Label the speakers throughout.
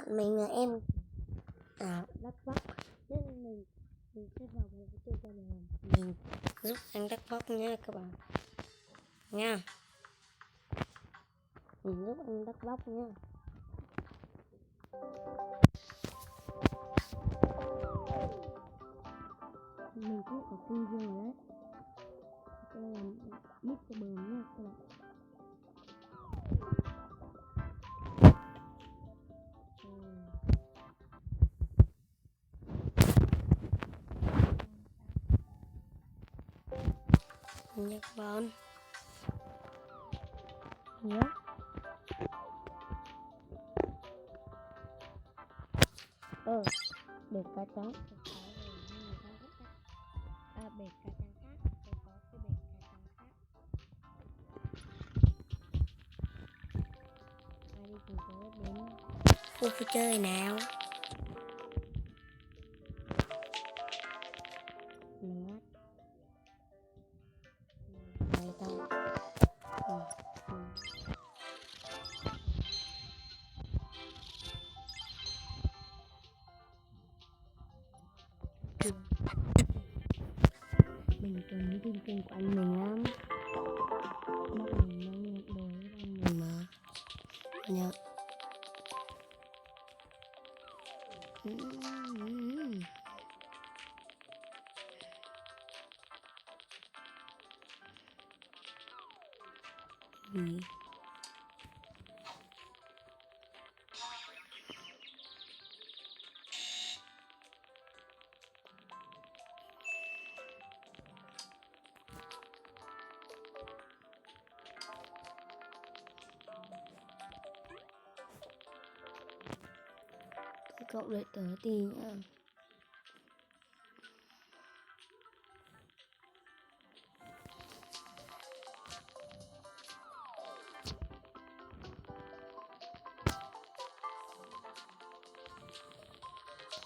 Speaker 1: mình là em đắt bóc nên mình sẽ vào cái chơi cho mình giúp anh đắt bóc nha các bạn nha. Mình giúp anh đắt bóc nha. Mình cũng có kinh rồi đấy. Tôi làm mít cho bờm nha các bạn. Nhật Bản nhớ bệt cá trắng bệt cá trắng khác tôi có cái bệt cá trắng khác. Ai đi cùng tớ đến khu vui chơi nào. Nét đây đâu. Mình cần tin tin của anh mình lắm. Bác mình đang nhận đồ với anh mình mà. Nhớ. Cậu đợi tớ tí nhá.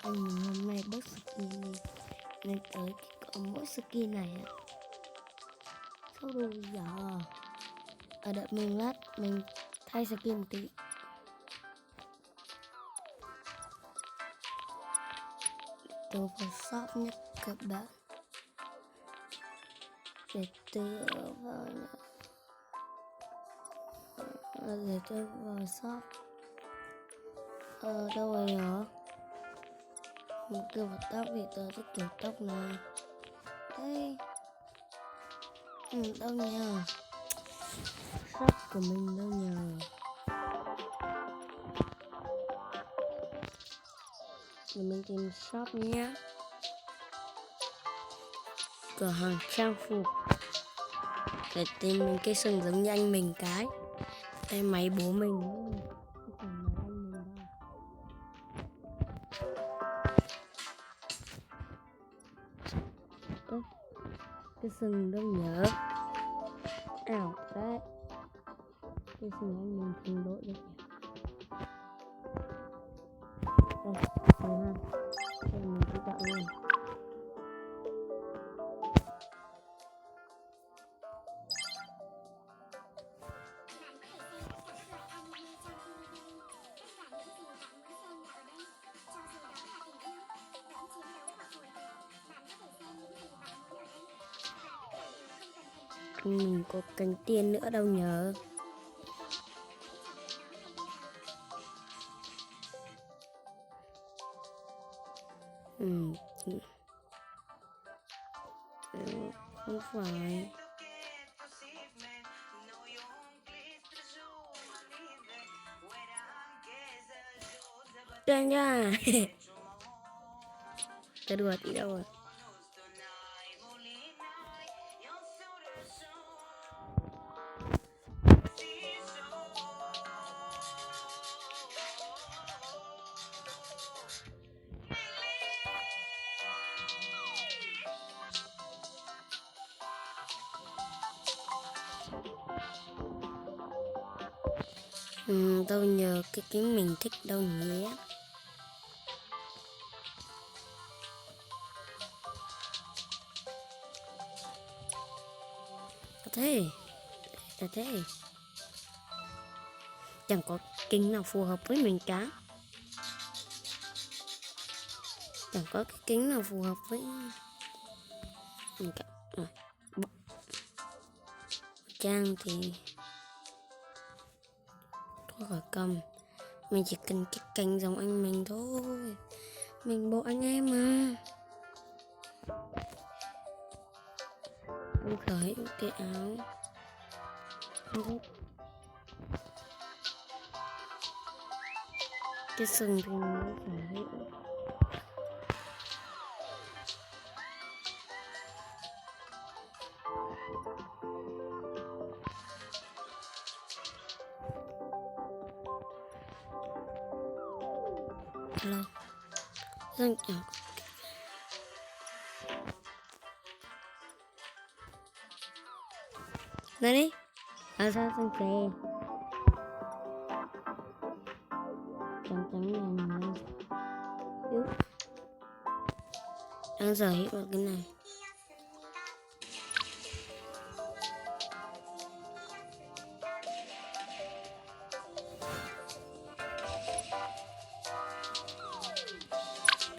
Speaker 1: Anh hôm nay bớt skin đi nên tới có mỗi skin này ạ. Sao đồ giờ đợi mình lát mình thay skin một tí. Tớ vào shop nhé các bạn. Để tớ vào để tớ vào shop. Đâu rồi hả? Mình kêu vào tóc vì tớ thích kiểu tóc này. Đây. Đâu nhờ? Shop của mình đâu nhờ? Để mình tìm shop nhé. Cửa hàng trang phục. Để tìm mình cái sừng giống như anh mình cái. Đây máy bố mình. Không phải máy anh mình đâu. Cái sừng đâu nhớ. Ảo đấy. Cái sừng anh mình không đội được. Đây, đây mình tự tạo luôn. Mình có cánh tiên nữa đâu nhớ. Không phải. Đây nha. Tớ đùa tí đâu rồi. Đâu nhờ cái kính mình thích đâu nhé. Thế chẳng có kính nào phù hợp với mình cả. Chẳng có cái kính nào phù hợp với mình cả. Rồi trang thì thôi khỏi cầm, mình chỉ cần cái cành giống anh mình thôi, mình bộ anh em mà. Mình khởi hữu cái áo cái sừng thì mình khởi hữu. Hello dân chào này đi sao sang xe trắng trắng này đang sở hữu được cái này.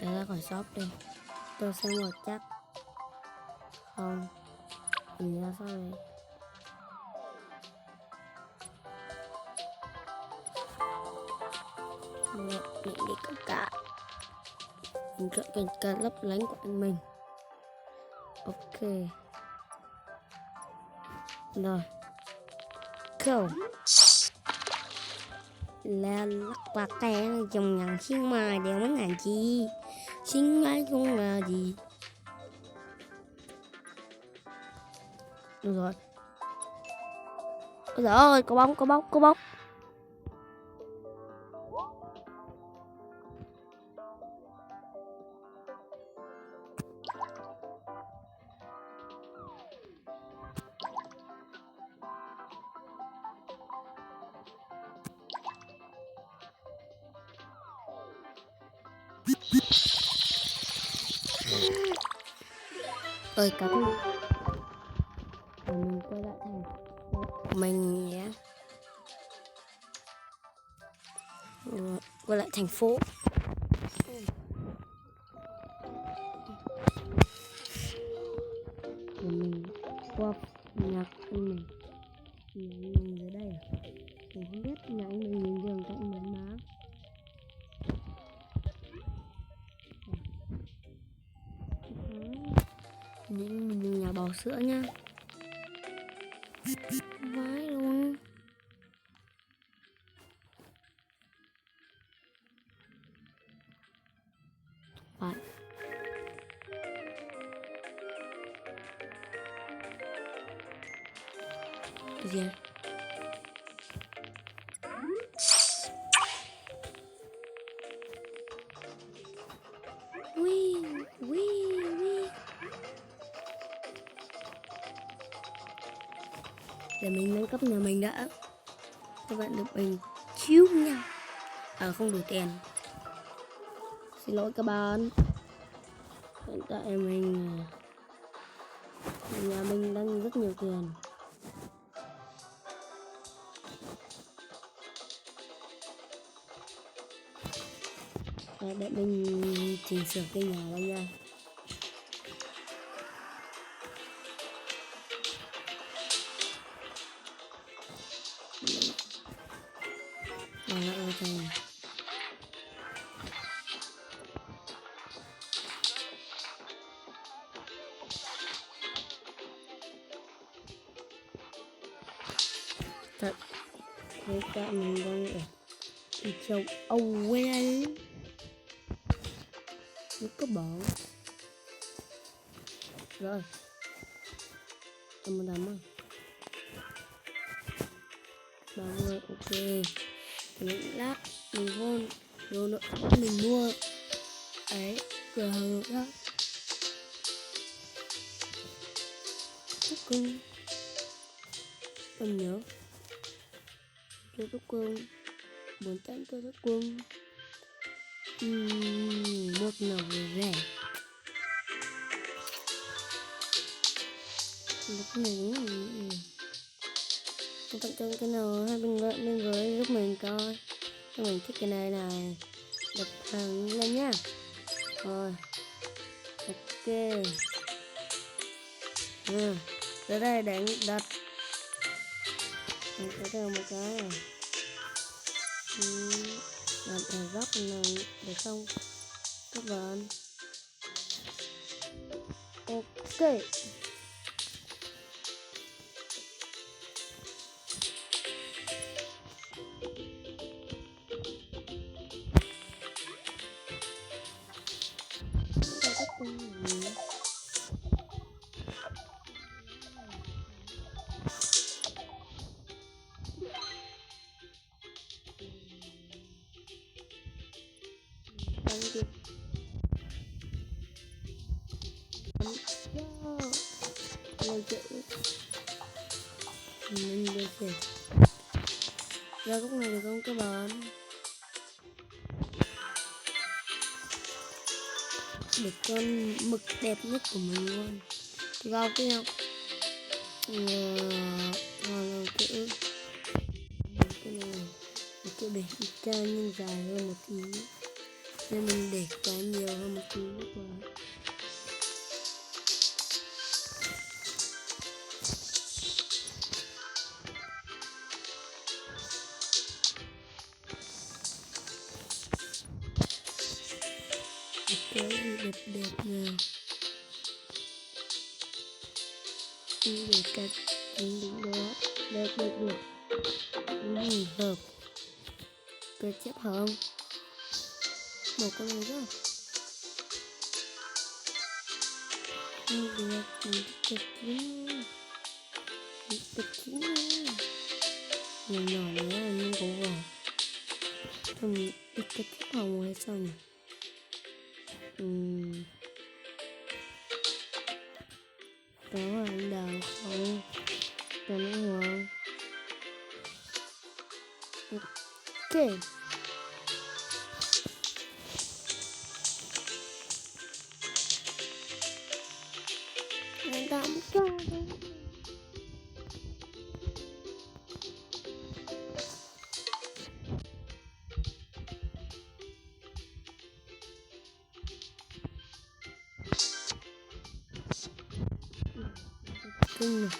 Speaker 1: Để ra khỏi shop đi, tôi xem một chắc không mình ra sao đây. Mình đi câu cá, mình chọn cái cá lấp lánh của anh mình. Ok rồi go là lắc và té dòng nhằng xin mà đều mất ngàn chi xin ngay không là gì. Được rồi. Ôi giời ơi, có bóng. Ơi cá thu. Mình quay lại thành mình nhé. Quay lại thành phố. Mình qua nhà anh mình dưới đây à? Mình không biết nhà anh mình nhìn giường cạnh mình má. Mình nhà bò sữa nha. Vãi luôn. Phải. Cái gì? Ui. Để mình nâng cấp nhà mình đã. Các bạn được bình chiếu nha. Không đủ tiền. Xin lỗi các bạn. Hiện tại nhà mình đang rất nhiều tiền. Để mình chỉnh sửa cái nhà đây nha. Thật thế cả mình đang ở châu Âu Wales. Nó có bóng rồi em muốn làm không 30. Ok những lát mình hôn rồi nữa mình mua ấy cửa hàng đó cưng em nhớ tôi có quân 48 tôi có quân một nào vừa rẻ lúc này tặng cho cái nào hai bình luận bên dưới giúp mình coi cho mình thích cái này này đặt hàng lên nhá. Rồi Tới đây đánh đặt cái đầu một cái này. Làm ở góc này để không các bạn. Ok. Rồi chữ mình được rồi. Ra góc này được không các bạn? Được con mực đẹp nhất của mình luôn. Góc cái không? Rồi chữ cái này chữ để ca nhưng dài hơn một tí nên mình để cá nhiều hơn một tí nữa mà. Cái gì đẹp đẹp nào để cắt đúng đó đẹp được hợp cái chép không một con này đó được cực kín nhỏ nhỏ nữa nhưng cũng vào thằng ít cái chép hồng hay sao nhỉ? Đó là anh đào không cho nó hoàng. Ok. Anh tạm cho kinh này.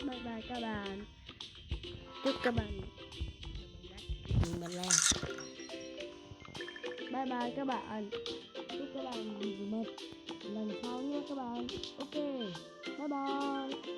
Speaker 1: Bye bye các bạn. Chúc các bạn bật lên. Bye bye các bạn. Chúc các bạn mệt lần sau nha các bạn. Ok. Bye bye.